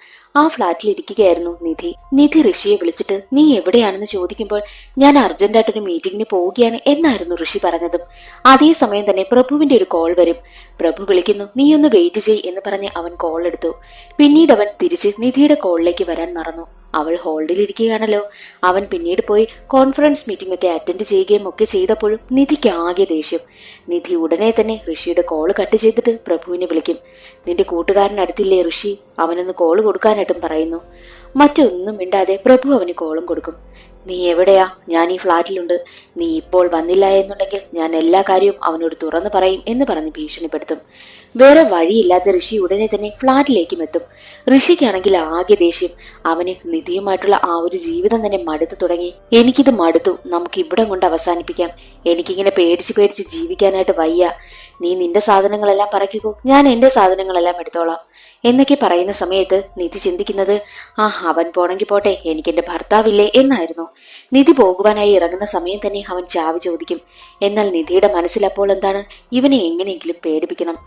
[SPEAKER 1] ആ ഫ്ളാറ്റിൽ ഇരിക്കുകയായിരുന്നു നിധി. നിധി ഋഷിയെ വിളിച്ചിട്ട് നീ എവിടെയാണെന്ന് ചോദിക്കുമ്പോൾ ഞാൻ അർജന്റായിട്ടൊരു മീറ്റിംഗിന് പോവുകയാണ് എന്നായിരുന്നു ഋഷി പറഞ്ഞതും. അതേസമയം തന്നെ പ്രഭുവിന്റെ ഒരു കോൾ വരും. പ്രഭു വിളിക്കുന്നു, നീ ഒന്ന് വെയിറ്റ് ചെയ് എന്ന് പറഞ്ഞ് അവൻ കോൾ എടുത്തു. പിന്നീട് അവൻ തിരിച്ച് നിധിയുടെ കോളിലേക്ക് വരാൻ മറന്നു. അവൾ ഹോൾഡിലിരിക്കുകയാണല്ലോ. അവൻ പിന്നീട് പോയി കോൺഫറൻസ് മീറ്റിംഗ് ഒക്കെ അറ്റൻഡ് ചെയ്യുകയും ഒക്കെ ചെയ്തപ്പോഴും നിധിക്ക് ആകെ ദേഷ്യം. നിധി ഉടനെ തന്നെ ഋഷിയുടെ കോള് കട്ട് ചെയ്തിട്ട് പ്രഭുവിനെ വിളിക്കും. നിന്റെ കൂട്ടുകാരൻ അടുത്തില്ലേ ഋഷി, അവനൊന്ന് കോള് കൊടുക്കാനായിട്ടും പറയുന്നു. മറ്റൊന്നും മിണ്ടാതെ പ്രഭു അവന് കോളും കൊടുക്കും. നീ എവിടെയാ? ഞാൻ ഈ ഫ്ളാറ്റിലുണ്ട്. നീ ഇപ്പോൾ വന്നില്ല എന്നുണ്ടെങ്കിൽ ഞാൻ എല്ലാ കാര്യവും അവനോട് തുറന്നു പറയും എന്ന് പറഞ്ഞ് ഭീഷണിപ്പെടുത്തും. വേറെ വഴിയില്ലാത്ത ഋഷി ഉടനെ തന്നെ ഫ്ളാറ്റിലേക്കും എത്തും. ഋഷിക്കാണെങ്കിൽ ആകെ ദേഷ്യം. അവന് നിധിയുമായിട്ടുള്ള ആ ഒരു ജീവിതം തന്നെ മടുത്തു തുടങ്ങി. എനിക്കിത് മടുത്തു, നമുക്ക് ഇവിടം കൊണ്ട് അവസാനിപ്പിക്കാം. എനിക്കിങ്ങനെ പേടിച്ച് പേടിച്ച് ജീവിക്കാനായിട്ട് വയ്യ. നീ നിന്റെ സാധനങ്ങളെല്ലാം പറയ്ക്കൂ, ഞാൻ എന്റെ സാധനങ്ങളെല്ലാം എടുത്തോളാം എന്നൊക്കെ പറയുന്ന സമയത്ത് നിധി ചിന്തിക്കുന്നത് അവൻ പോണെങ്കിൽ പോട്ടെ, എനിക്ക് എന്റെ ഭർത്താവില്ലേ എന്നായിരുന്നു. നിധി പോകുവാനായി ഇറങ്ങുന്ന സമയം തന്നെ അവൻ ചാവി ചോദിക്കും. എന്നാൽ നിധിയുടെ മനസ്സിൽ അപ്പോൾ എന്താണ്, ഇവനെ എങ്ങനെയെങ്കിലും പേടിപ്പിക്കണം.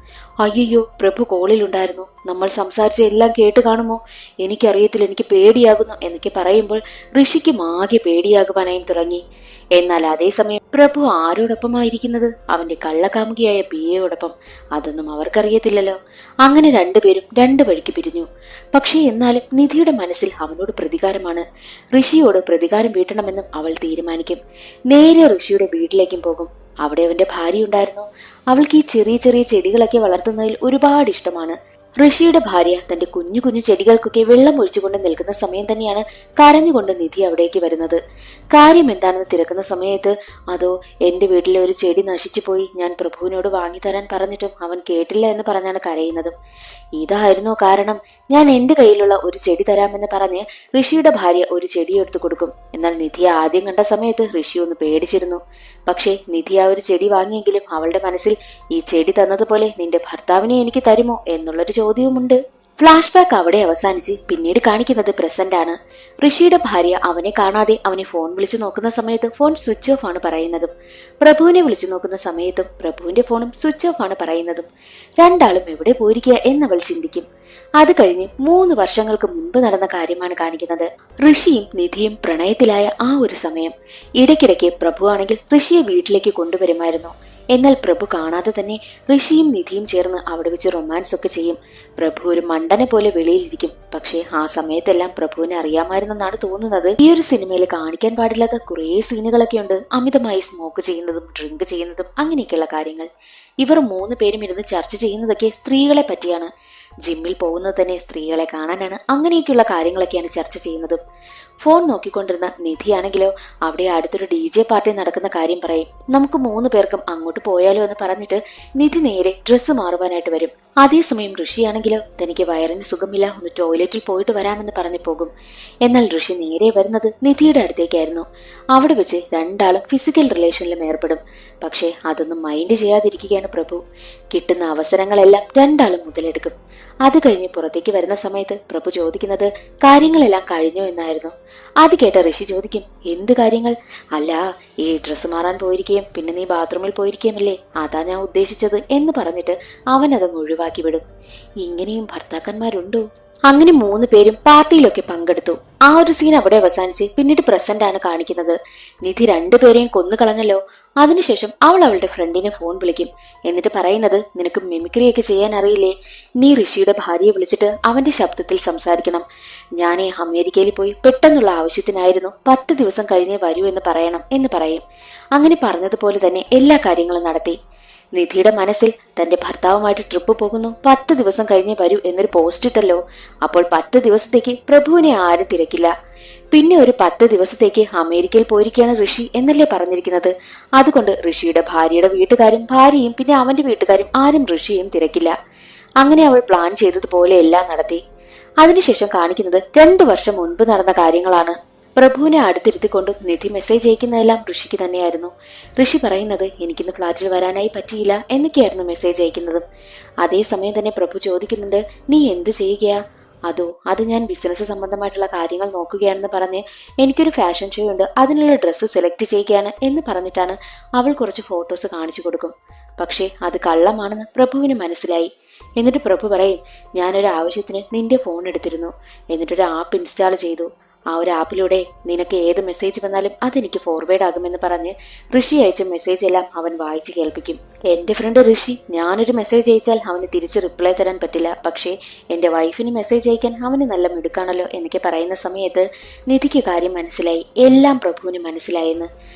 [SPEAKER 1] അയ്യോ, പ്രഭു കോളിലുണ്ടായിരുന്നു, നമ്മൾ സംസാരിച്ച എല്ലാം കേട്ട് കാണുമോ, എനിക്കറിയത്തില്ല, എനിക്ക് പേടിയാകുന്നു എന്നൊക്കെ പറയുമ്പോൾ ഋഷിക്കും ആകെ പേടിയാകുവാനായും തുടങ്ങി. എന്നാൽ അതേസമയം പ്രഭു ആരോടൊപ്പമായിരിക്കുന്നത്, അവന്റെ കള്ളക്കാമുകിയായ പിയയോടൊപ്പം. അതൊന്നും അവർക്കറിയത്തില്ലല്ലോ. അങ്ങനെ രണ്ടുപേരും 2 വഴിക്ക് പിരിഞ്ഞു. പക്ഷേ എന്നാലും നിധിയുടെ മനസ്സിൽ അവനോട് പ്രതികാരമാണ്. ഋഷിയോട് പ്രതികാരം വീട്ടണമെന്നും അവൾ തീരുമാനിക്കും. നേരെ ഋഷിയുടെ വീട്ടിലേക്കും പോകും. അവിടെ അവന്റെ ഭാര്യ ഉണ്ടായിരുന്നു. അവൾക്ക് ഈ ചെറിയ ചെറിയ ചെടികളൊക്കെ വളർത്തുന്നതിൽ ഒരുപാട് ഇഷ്ടമാണ്. ഋഷിയുടെ ഭാര്യ തന്റെ കുഞ്ഞു കുഞ്ഞു ചെടികൾക്കൊക്കെ വെള്ളം ഒഴിച്ചുകൊണ്ട് നിൽക്കുന്ന സമയം തന്നെയാണ് കരഞ്ഞുകൊണ്ട് നിധി അവിടേക്ക് വരുന്നത്. കാര്യം എന്താണെന്ന് തിരക്കുന്ന സമയത്ത്, അതോ എന്റെ വീട്ടിലെ ഒരു ചെടി നശിച്ചു പോയി, ഞാൻ പ്രഭുവിനോട് വാങ്ങിത്തരാൻ പറഞ്ഞിട്ടും അവൻ കേട്ടില്ല എന്ന് പറഞ്ഞാണ് കരയുന്നതും. ഇതായിരുന്നോ കാരണം? ഞാൻ എന്റെ കയ്യിലുള്ള ഒരു ചെടി തരാമെന്ന് പറഞ്ഞ് ഋഷിയുടെ ഭാര്യ ഒരു ചെടി എടുത്തു കൊടുക്കും. എന്നാൽ നിധിയെ ആദ്യം കണ്ട സമയത്ത് ഋഷി ഒന്ന് പേടിച്ചിരുന്നു. പക്ഷേ നിധി ആ ഒരു ചെടി വാങ്ങിയെങ്കിലും അവളുടെ മനസ്സിൽ ഈ ചെടി തന്നതുപോലെ നിന്റെ ഭർത്താവിനെ എനിക്ക് തരുമോ എന്നുള്ളൊരു ചോദ്യവുമുണ്ട്. ഫ്ലാഷ് ബാക്ക് അവിടെ അവസാനിച്ച് പിന്നീട് കാണിക്കുന്നത് പ്രസന്റ് ആണ്. ഋഷിയുടെ ഭാര്യ അവനെ കാണാതെ അവനെ ഫോൺ വിളിച്ചു നോക്കുന്ന സമയത്ത് ഫോൺ സ്വിച്ച് ഓഫ് ആണ് പറയുന്നതും, പ്രഭുവിനെ വിളിച്ചു നോക്കുന്ന സമയത്തും പ്രഭുവിന്റെ ഫോണും സ്വിച്ച് ഓഫ് ആണ് പറയുന്നതും. രണ്ടാളും എവിടെ പോയിരിക്കുക എന്നവൾ ചിന്തിക്കും. അത് കഴിഞ്ഞ് 3 വർഷങ്ങൾക്ക് മുൻപ് നടന്ന കാര്യമാണ് കാണിക്കുന്നത്. ഋഷിയും നിധിയും പ്രണയത്തിലായ ആ ഒരു സമയം. ഇടയ്ക്കിടയ്ക്ക് പ്രഭു ആണെങ്കിൽ ഋഷിയെ വീട്ടിലേക്ക് കൊണ്ടുവരുമായിരുന്നു. എന്നാൽ പ്രഭു കാണാതെ തന്നെ ഋഷിയും നിധിയും ചേർന്ന് അവിടെ വെച്ച് റൊമാൻസ് ഒക്കെ ചെയ്യും. പ്രഭു ഒരു മണ്ടനെ പോലെ വെളിയിലിരിക്കും. പക്ഷെ ആ സമയത്തെല്ലാം പ്രഭുവിനെ അറിയാമായിരുന്നെന്നാണ് തോന്നുന്നത്. ഈ ഒരു സിനിമയിൽ കാണിക്കാൻ പാടില്ലാത്ത കുറേ സീനുകളൊക്കെ ഉണ്ട്. അമിതമായി സ്മോക്ക് ചെയ്യുന്നതും ഡ്രിങ്ക് ചെയ്യുന്നതും അങ്ങനെയൊക്കെയുള്ള കാര്യങ്ങൾ. ഇവർ 3 പേരും ഇരുന്ന് ചർച്ച ചെയ്യുന്നതൊക്കെ സ്ത്രീകളെ പറ്റിയാണ്. ജിമ്മിൽ പോകുന്നത് തന്നെ സ്ത്രീകളെ കാണാനാണ്. അങ്ങനെയൊക്കെയുള്ള കാര്യങ്ങളൊക്കെയാണ് ചർച്ച ചെയ്യുന്നതും. ഫോൺ നോക്കിക്കൊണ്ടിരുന്ന നിധിയാണെങ്കിലോ അവിടെ അടുത്തൊരു DJ പാർട്ടി നടക്കുന്ന കാര്യം പറയും. നമുക്ക് 3 പേർക്കും അങ്ങോട്ട് പോയാലോ എന്ന് പറഞ്ഞിട്ട് നിധി നേരെ ഡ്രസ്സ് മാറുവാനായിട്ട് വരും. അതേസമയം ഋഷിയാണെങ്കിലോ തനിക്ക് വയറിന് സുഖമില്ല, ഒന്ന് ടോയ്ലറ്റിൽ പോയിട്ട് വരാമെന്ന് പറഞ്ഞു പോകും. എന്നാൽ ഋഷി നേരെ വരുന്നത് നിധിയുടെ അടുത്തേക്കായിരുന്നു. അവിടെ വെച്ച് രണ്ടാളും ഫിസിക്കൽ റിലേഷനിലും ഏർപ്പെടും. പക്ഷേ അതൊന്നും മൈൻഡ് ചെയ്യാതിരിക്കുകയാണ് പ്രഭു. കിട്ടുന്ന അവസരങ്ങളെല്ലാം രണ്ടാളും മുതലെടുക്കും. അത് കഴിഞ്ഞ് പുറത്തേക്ക് വരുന്ന സമയത്ത് പ്രഭു ചോദിക്കുന്നത് കാര്യങ്ങളെല്ലാം കഴിഞ്ഞോ എന്നായിരുന്നു. അത് കേട്ട ഋഷി ചോദിക്കും, എന്ത് കാര്യങ്ങൾ? അല്ല, ഈ ഡ്രസ്സ് മാറാൻ പോയിരിക്കുകയും പിന്നെ നീ ബാത്റൂമിൽ പോയിരിക്കുകയല്ലേ, അതാ ഞാൻ ഉദ്ദേശിച്ചത് എന്ന് പറഞ്ഞിട്ട് അവൻ അതങ്ങ് ഒഴിവാക്കി വിടും. ഇങ്ങനെയും ഭർത്താക്കന്മാരുണ്ടോ? അങ്ങനെ 3 പേരും പാർട്ടിയിലൊക്കെ പങ്കെടുത്തു. ആ ഒരു സീൻ അവിടെ അവസാനിച്ച് പിന്നീട് പ്രസന്റ് ആണ് കാണിക്കുന്നത്. നിധി 2 പേരെയും കൊന്നു കളഞ്ഞല്ലോ. അതിനുശേഷം അവൾ അവളുടെ ഫ്രണ്ടിനെ ഫോൺ വിളിക്കും. എന്നിട്ട് പറയുന്നത്, നിനക്ക് മിമിക്രിയൊക്കെ ചെയ്യാൻ അറിയില്ലേ? നീ ഋഷിയുടെ ഭാര്യയെ വിളിച്ചിട്ട് അവന്റെ ശബ്ദത്തിൽ സംസാരിക്കണം. ഞാനേ അമേരിക്കയിൽ പോയി പെട്ടെന്നുള്ള ആവശ്യത്തിനായിരുന്നു, 10 ദിവസം കഴിഞ്ഞേ വരൂ എന്ന് പറയണം എന്ന് പറയും. അങ്ങനെ പറഞ്ഞതുപോലെ തന്നെ എല്ലാ കാര്യങ്ങളും നടത്തി. നിധിയുടെ മനസ്സിൽ തന്റെ ഭർത്താവുമായിട്ട് ട്രിപ്പ് പോകുന്നു, 10 ദിവസം കഴിഞ്ഞേ വരൂ എന്നൊരു പോസ്റ്റ് ഇട്ടല്ലോ. അപ്പോൾ 10 ദിവസത്തേക്ക് പ്രഭുവിനെ ആരും തിരക്കില്ല. പിന്നെ ഒരു 10 ദിവസത്തേക്ക് അമേരിക്കയിൽ പോയിരിക്കുകയാണ് ഋഷി എന്നല്ലേ പറഞ്ഞിരിക്കുന്നത്. അതുകൊണ്ട് ഋഷിയുടെ ഭാര്യയുടെ വീട്ടുകാരും ഭാര്യയും പിന്നെ അവന്റെ വീട്ടുകാരും ആരും ഋഷിയും തിരക്കില്ല. അങ്ങനെ അവൾ പ്ലാൻ ചെയ്തതുപോലെ എല്ലാം നടത്തി. അതിനുശേഷം കാണിക്കുന്നത് 2 വർഷം മുൻപ് നടന്ന കാര്യങ്ങളാണ്. പ്രഭുവിനെ അടുത്തിരുത്തിക്കൊണ്ടും നിധി മെസ്സേജ് അയക്കുന്നതെല്ലാം ഋഷിക്ക് തന്നെയായിരുന്നു. ഋഷി പറയുന്നത്, എനിക്കിന്ന് ഫ്ളാറ്റിൽ വരാനായി പറ്റിയില്ല എന്നൊക്കെയായിരുന്നു മെസ്സേജ് അയക്കുന്നതും. അതേസമയം തന്നെ പ്രഭു ചോദിക്കുന്നുണ്ട്, നീ എന്ത് ചെയ്യുകയാ? അത് ഞാൻ ബിസിനസ് സംബന്ധമായിട്ടുള്ള കാര്യങ്ങൾ നോക്കുകയാണെന്ന് പറഞ്ഞ് എനിക്കൊരു ഫാഷൻ ഷോ ഉണ്ട്, അതിനുള്ള ഡ്രസ്സ് സെലക്ട് ചെയ്യുകയാണ് എന്ന് പറഞ്ഞിട്ടാണ് അവൾ കുറച്ച് ഫോട്ടോസ് കാണിച്ചു കൊടുക്കും. പക്ഷേ അത് കള്ളമാണെന്ന് പ്രഭുവിന് മനസ്സിലായി. എന്നിട്ട് പ്രഭു പറയും, ഞാനൊരു ആവശ്യത്തിന് നിന്റെ ഫോൺ എടുത്തിരുന്നു, എന്നിട്ടൊരു ആപ്പ് ഇൻസ്റ്റാൾ ചെയ്തു. ആ ഒരു ആപ്പിലൂടെ നിനക്ക് ഏത് മെസ്സേജ് വന്നാലും അതെനിക്ക് ഫോർവേഡ് ആകുമെന്ന് പറഞ്ഞ് ഋഷി അയച്ച മെസ്സേജ് എല്ലാം അവൻ വായിച്ച് കേൾപ്പിക്കും. എന്റെ ഫ്രണ്ട് ഋഷി, ഞാനൊരു മെസ്സേജ് അയച്ചാൽ അവന് തിരിച്ച് റിപ്ലൈ തരാൻ പറ്റില്ല, പക്ഷേ എന്റെ വൈഫിന് മെസ്സേജ് അയക്കാൻ അവന് നല്ല മിടുക്കാണല്ലോ എന്നൊക്കെ പറയുന്ന സമയത്ത് നിധിക്ക് കാര്യം മനസ്സിലായി, എല്ലാം പ്രഭുവിന് മനസ്സിലായെന്ന്.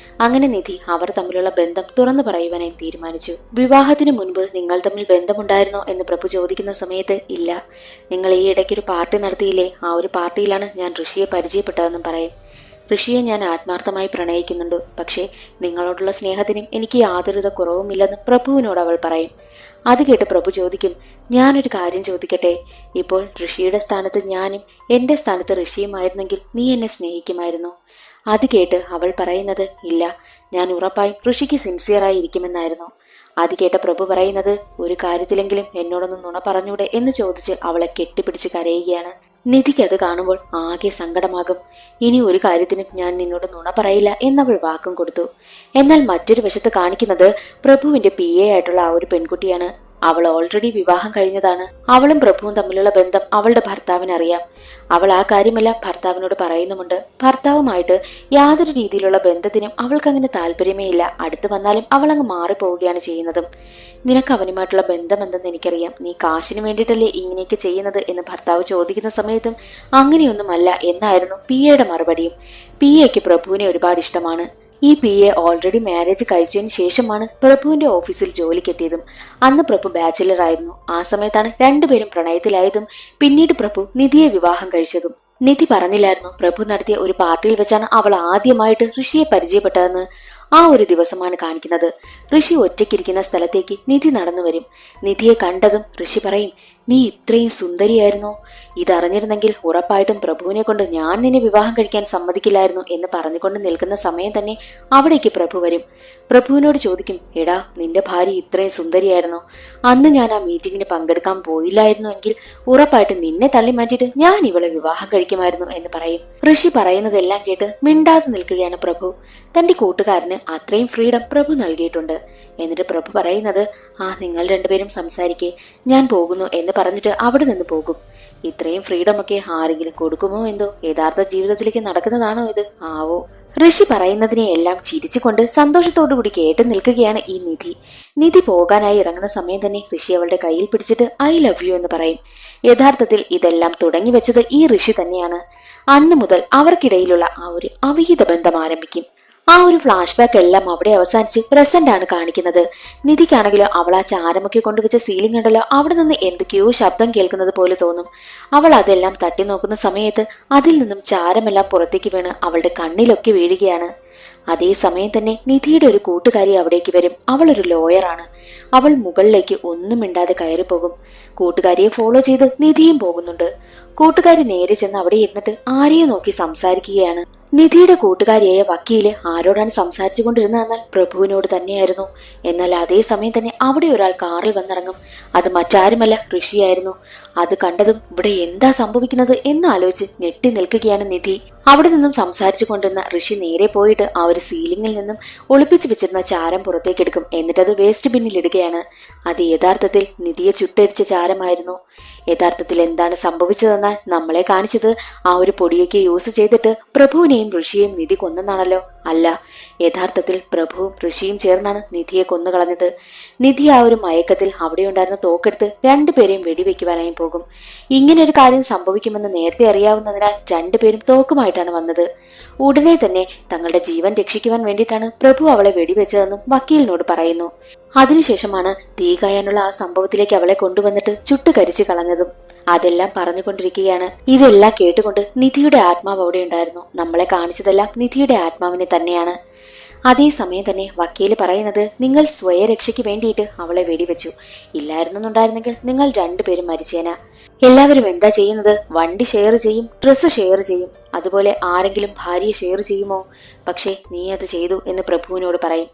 [SPEAKER 1] അങ്ങനെ നിധി അവർ തമ്മിലുള്ള ബന്ധം തുറന്നു പറയുവാനായി തീരുമാനിച്ചു. വിവാഹത്തിന് മുൻപ് നിങ്ങൾ തമ്മിൽ ബന്ധമുണ്ടായിരുന്നോ എന്ന് പ്രഭു ചോദിക്കുന്ന സമയത്ത്, ഇല്ല, നിങ്ങൾ ഈ ഇടയ്ക്കൊരു പാർട്ടി നടത്തിയില്ലേ, ആ ഒരു പാർട്ടിയിലാണ് ഞാൻ ഋഷിയെ പരിചയപ്പെട്ടതെന്നും പറയും. ഋഷിയെ ഞാൻ ആത്മാർത്ഥമായി പ്രണയിക്കുന്നുണ്ട്, പക്ഷേ നിങ്ങളോടുള്ള സ്നേഹത്തിനും എനിക്ക് യാതൊരുവിധ കുറവുമില്ലെന്ന് പ്രഭുവിനോട് അവൾ പറയും. അത് കേട്ട് പ്രഭു ചോദിക്കും, ഞാനൊരു കാര്യം ചോദിക്കട്ടെ, ഇപ്പോൾ ഋഷിയുടെ സ്ഥാനത്ത് ഞാനും എന്റെ സ്ഥാനത്ത് ഋഷിയുമായിരുന്നെങ്കിൽ നീ എന്നെ സ്നേഹിക്കുമായിരുന്നു? അത് കേട്ട് അവൾ പറയുന്നത്, ഇല്ല, ഞാൻ ഉറപ്പായും ഋഷിക്ക് സിൻസിയറായി ഇരിക്കുമെന്നായിരുന്നു. അത് കേട്ട പ്രഭു പറയുന്നത്, ഒരു കാര്യത്തിലെങ്കിലും എന്നോടൊന്ന് നുണ പറഞ്ഞൂടെ എന്ന് ചോദിച്ച് അവളെ കെട്ടിപ്പിടിച്ച് കരയുകയാണ്. നിധിക്ക് അത് കാണുമ്പോൾ ആകെ സങ്കടമാകും. ഇനി ഒരു കാര്യത്തിനും ഞാൻ നിന്നോട് നുണ പറയില്ല എന്നവൾ വാക്കും കൊടുത്തു. എന്നാൽ മറ്റൊരു വശത്ത് കാണിക്കുന്നത് പ്രഭുവിന്റെ PA ആയിട്ടുള്ള ആ ഒരു പെൺകുട്ടിയാണ്. അവൾ ഓൾറെഡി വിവാഹം കഴിഞ്ഞതാണ്. അവളും പ്രഭുവും തമ്മിലുള്ള ബന്ധം അവളുടെ ഭർത്താവിന് അറിയാം. അവൾ ആ കാര്യമെല്ലാം ഭർത്താവിനോട് പറയുന്നുമുണ്ട്. ഭർത്താവുമായിട്ട് യാതൊരു രീതിയിലുള്ള ബന്ധത്തിനും അവൾക്ക് അങ്ങനെ താല്പര്യമേ ഇല്ല. അടുത്ത് വന്നാലും അവൾ അങ്ങ് മാറിപ്പോവുകയാണ് ചെയ്യുന്നതും. നിനക്ക് അവനുമായിട്ടുള്ള ബന്ധം എന്തെന്ന് എനിക്കറിയാം, നീ കാശിന് വേണ്ടിയിട്ടല്ലേ ഇങ്ങനെയൊക്കെ ചെയ്യുന്നത് എന്ന് ഭർത്താവ് ചോദിക്കുന്ന സമയത്തും അങ്ങനെയൊന്നുമല്ല എന്നായിരുന്നു PAയുടെ മറുപടിയും. PAക്ക് പ്രഭുവിനെ ഒരുപാട് ഇഷ്ടമാണ്. ഈ PA ഓൾറെഡി മാരേജ് കഴിച്ചതിന് ശേഷമാണ് പ്രഭുവിന്റെ ഓഫീസിൽ ജോലിക്കെത്തിയതും. അന്ന് പ്രഭു ബാച്ചിലർ ആയിരുന്നു. ആ സമയത്താണ് രണ്ടുപേരും പ്രണയത്തിലായതും പിന്നീട് പ്രഭു നിധിയെ വിവാഹം കഴിച്ചതും. നിധി പറഞ്ഞില്ലായിരുന്നു, പ്രഭു നടത്തിയ ഒരു പാർട്ടിയിൽ വെച്ചാണ് അവൾ ആദ്യമായിട്ട് ഋഷിയെ പരിചയപ്പെട്ടതെന്ന്. ആ ഒരു ദിവസമാണ് കാണിക്കുന്നത്. ഋഷി ഒറ്റയ്ക്കിരിക്കുന്ന സ്ഥലത്തേക്ക് നിധി നടന്നു വരും. നിധിയെ കണ്ടതും ഋഷി പറയും, നീ ഇത്രയും സുന്ദരിയായിരുന്നോ? ഇതറിഞ്ഞിരുന്നെങ്കിൽ ഉറപ്പായിട്ടും പ്രഭുവിനെ കൊണ്ട് ഞാൻ നിന്നെ വിവാഹം കഴിക്കാൻ സമ്മതിക്കില്ലായിരുന്നു എന്ന് പറഞ്ഞുകൊണ്ട് നിൽക്കുന്ന സമയം തന്നെ അവിടേക്ക് പ്രഭു വരും. പ്രഭുവിനോട് ചോദിക്കും, എടാ, നിന്റെ ഭാര്യ ഇത്രയും സുന്ദരിയായിരുന്നോ? അന്ന് ഞാൻ ആ മീറ്റിംഗിന് പങ്കെടുക്കാൻ പോയില്ലായിരുന്നുവെങ്കിൽ ഉറപ്പായിട്ടും നിന്നെ തള്ളി മാറ്റിയിട്ട് ഞാൻ ഇവളെ വിവാഹം കഴിക്കുമായിരുന്നു എന്ന് പറയും. ഋഷി പറയുന്നതെല്ലാം കേട്ട് മിണ്ടാതെ നിൽക്കുകയാണ് പ്രഭു. തന്റെ കൂട്ടുകാരന് അത്രയും ഫ്രീഡം പ്രഭു നൽകിയിട്ടുണ്ട്. എന്നിട്ട് പ്രഭു പറയുന്നത്, നിങ്ങൾ രണ്ടുപേരും സംസാരിക്കേ, ഞാൻ പോകുന്നു എന്ന് പറഞ്ഞിട്ട് അവിടെ നിന്ന് പോകും. ഇത്രയും ഫ്രീഡം ഒക്കെ ആരെങ്കിലും കൊടുക്കുമോ എന്തോ? യഥാർത്ഥ ജീവിതത്തിലേക്ക് നടക്കുന്നതാണോ ഇത്? ആവോ. ഋഷി പറയുന്നതിനെ എല്ലാം ചിരിച്ചുകൊണ്ട് സന്തോഷത്തോടുകൂടി കേട്ടു നിൽക്കുകയാണ് ഈ നിധി. നിധി പോകാനായി ഇറങ്ങുന്ന സമയം തന്നെ ഋഷി അവളുടെ കയ്യിൽ പിടിച്ചിട്ട് ഐ ലവ് യു എന്ന് പറയും. യഥാർത്ഥത്തിൽ ഇതെല്ലാം തുടങ്ങി വെച്ചത് ഈ ഋഷി തന്നെയാണ്. അന്ന് മുതൽ അവർക്കിടയിലുള്ള ആ ഒരു അവിഹിത ബന്ധം ആരംഭിക്കും. ആ ഒരു ഫ്ലാഷ് ബാക്ക് എല്ലാം അവിടെ അവസാനിച്ച് പ്രസന്റ് ആണ് കാണിക്കുന്നത്. നിധിക്കാണെങ്കിലോ അവൾ ആ ചാരമൊക്കെ കൊണ്ടുവച്ച സീലിംഗ് ഉണ്ടല്ലോ, അവിടെ നിന്ന് എന്തൊക്കെയോ ശബ്ദം കേൾക്കുന്നത് പോലെ തോന്നും. അവൾ അതെല്ലാം തട്ടി നോക്കുന്ന സമയത്ത് അതിൽ നിന്നും ചാരമെല്ലാം പുറത്തേക്ക് വീണ് അവളുടെ കണ്ണിലൊക്കെ വീഴുകയാണ്. അതേസമയം തന്നെ നിധിയുടെ ഒരു കൂട്ടുകാരി അവിടേക്ക് വരും. അവൾ ഒരു ലോയറാണ്. അവൾ മുകളിലേക്ക് ഒന്നും മിണ്ടാതെ കയറിപ്പോകും. കൂട്ടുകാരിയെ ഫോളോ ചെയ്ത് നിധിയും പോകുന്നുണ്ട്. കൂട്ടുകാരി നേരെ ചെന്ന് അവിടെ ഇരുന്നിട്ട് ആരെയോ നോക്കി സംസാരിക്കുകയാണ്. നിധിയുടെ കൂട്ടുകാരിയായ വക്കീല് ആരോടാണ് സംസാരിച്ചു കൊണ്ടിരുന്നതെന്നാൽ പ്രഭുവിനോട് തന്നെയായിരുന്നു. എന്നാൽ അതേസമയം തന്നെ അവിടെ ഒരാൾ കാറിൽ വന്നിറങ്ങും. അത് മറ്റാരുമല്ല, ഋഷിയായിരുന്നു. അത് കണ്ടതും ഇവിടെ എന്താ സംഭവിക്കുന്നത് എന്നാലോചിച്ച് ഞെട്ടി നിൽക്കുകയാണ് നിധി. അവിടെ നിന്നും സംസാരിച്ചു കൊണ്ടിരുന്ന ഋഷി നേരെ പോയിട്ട് ആ ഒരു സീലിംഗിൽ നിന്നും ഒളിപ്പിച്ചു വെച്ചിരുന്ന ചാരം പുറത്തേക്കെടുക്കും. എന്നിട്ടത് വേസ്റ്റ് ബിന്നിൽ ഇടുകയാണ്. അത് യഥാർത്ഥത്തിൽ നിധിയെ ചുട്ടരിച്ച ചാരമായിരുന്നു. യഥാർത്ഥത്തിൽ എന്താണ് സംഭവിച്ചതെന്നാൽ നമ്മളെ കാണിച്ചത് ആ ഒരു പൊടിയൊക്കെ യൂസ് ചെയ്തിട്ട് പ്രഭുവിനെയും ഋഷിയെയും നിധി കൊന്നെന്നാണല്ലോ. അല്ല, യഥാർത്ഥത്തിൽ പ്രഭുവും ഋഷിയും ചേർന്നാണ് നിധിയെ കൊന്നുകളഞ്ഞത്. നിധി ആ ഒരു മയക്കത്തിൽ അവിടെ ഉണ്ടായിരുന്ന തോക്കെടുത്ത് രണ്ടുപേരെയും വെടിവെക്കുവാനായി പോകും. ഇങ്ങനെ ഒരു കാര്യം സംഭവിക്കുമെന്ന് നേരത്തെ അറിയാവുന്നതിനാൽ രണ്ടുപേരും തോക്കുമായിട്ടാണ് വന്നത്. ഉടനെ തന്നെ തങ്ങളുടെ ജീവൻ രക്ഷിക്കുവാൻ വേണ്ടിയിട്ടാണ് പ്രഭു അവളെ വെടിവെച്ചതെന്നും വക്കീലിനോട് പറയുന്നു. അതിനുശേഷമാണ് തീ കായാനുള്ള ആ സംഭവത്തിലേക്ക് അവളെ കൊണ്ടുവന്നിട്ട് ചുട്ടുകരിച്ചു കളഞ്ഞതും. അതെല്ലാം പറഞ്ഞുകൊണ്ടിരിക്കുകയാണ്. ഇതെല്ലാം കേട്ടുകൊണ്ട് നിധിയുടെ ആത്മാവ് അവിടെ ഉണ്ടായിരുന്നു. നമ്മളെ കാണിച്ചതെല്ലാം നിധിയുടെ ആത്മാവിനെ തന്നെയാണ്. അതേസമയം തന്നെ വക്കീല് പറയുന്നത്, നിങ്ങൾ സ്വയരക്ഷയ്ക്ക് വേണ്ടിയിട്ട് അവളെ വെടിവെച്ചു. ഇല്ലായിരുന്നുണ്ടായിരുന്നെങ്കിൽ നിങ്ങൾ രണ്ടുപേരും മരിച്ചേന. എല്ലാവരും എന്താ ചെയ്യുന്നത്? വണ്ടി ഷെയർ ചെയ്യും, ഡ്രസ്സ് ഷെയർ ചെയ്യും. അതുപോലെ ആരെങ്കിലും ഭാര്യയെ ഷെയർ ചെയ്യുമോ? പക്ഷേ നീ അത് ചെയ്തു എന്ന് പ്രഭുവിനോട് പറയും.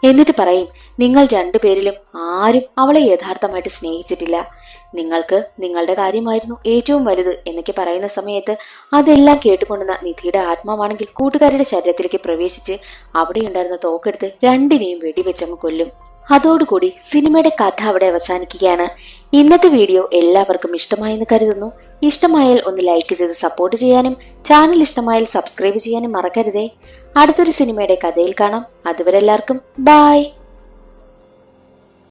[SPEAKER 1] എന്നിട്ട് പറയും, നിങ്ങൾ രണ്ടുപേരിലും ആരും അവളെ യഥാർത്ഥമായിട്ട് സ്നേഹിച്ചിട്ടില്ല. നിങ്ങൾക്ക് നിങ്ങളുടെ കാര്യമായിരുന്നു ഏറ്റവും വലുത് എന്നൊക്കെ പറയുന്ന സമയത്ത് അതെല്ലാം കേട്ടുകൊണ്ടുന്ന നിധിയുടെ ആത്മാവാണെങ്കിൽ കൂട്ടുകാരുടെ ശരീരത്തിലേക്ക് പ്രവേശിച്ച് അവിടെയുണ്ടായിരുന്ന തോക്കെടുത്ത് രണ്ടിനെയും വെടിവെച്ചങ്ങ് കൊല്ലും. അതോടുകൂടി സിനിമയുടെ കഥ അവിടെ അവസാനിക്കുകയാണ്. ഇന്നത്തെ വീഡിയോ എല്ലാവർക്കും ഇഷ്ടമായെന്ന് കരുതുന്നു. ഇഷ്ടമായാൽ ഒന്ന് ലൈക്ക് ചെയ്ത് സപ്പോർട്ട് ചെയ്യാനും ചാനൽ ഇഷ്ടമായാൽ സബ്സ്ക്രൈബ് ചെയ്യാനും മറക്കരുതേ. അടുത്തൊരു സിനിമയുടെ കഥയിൽ കാണാം. അതുവരെ എല്ലാവർക്കും ബൈ.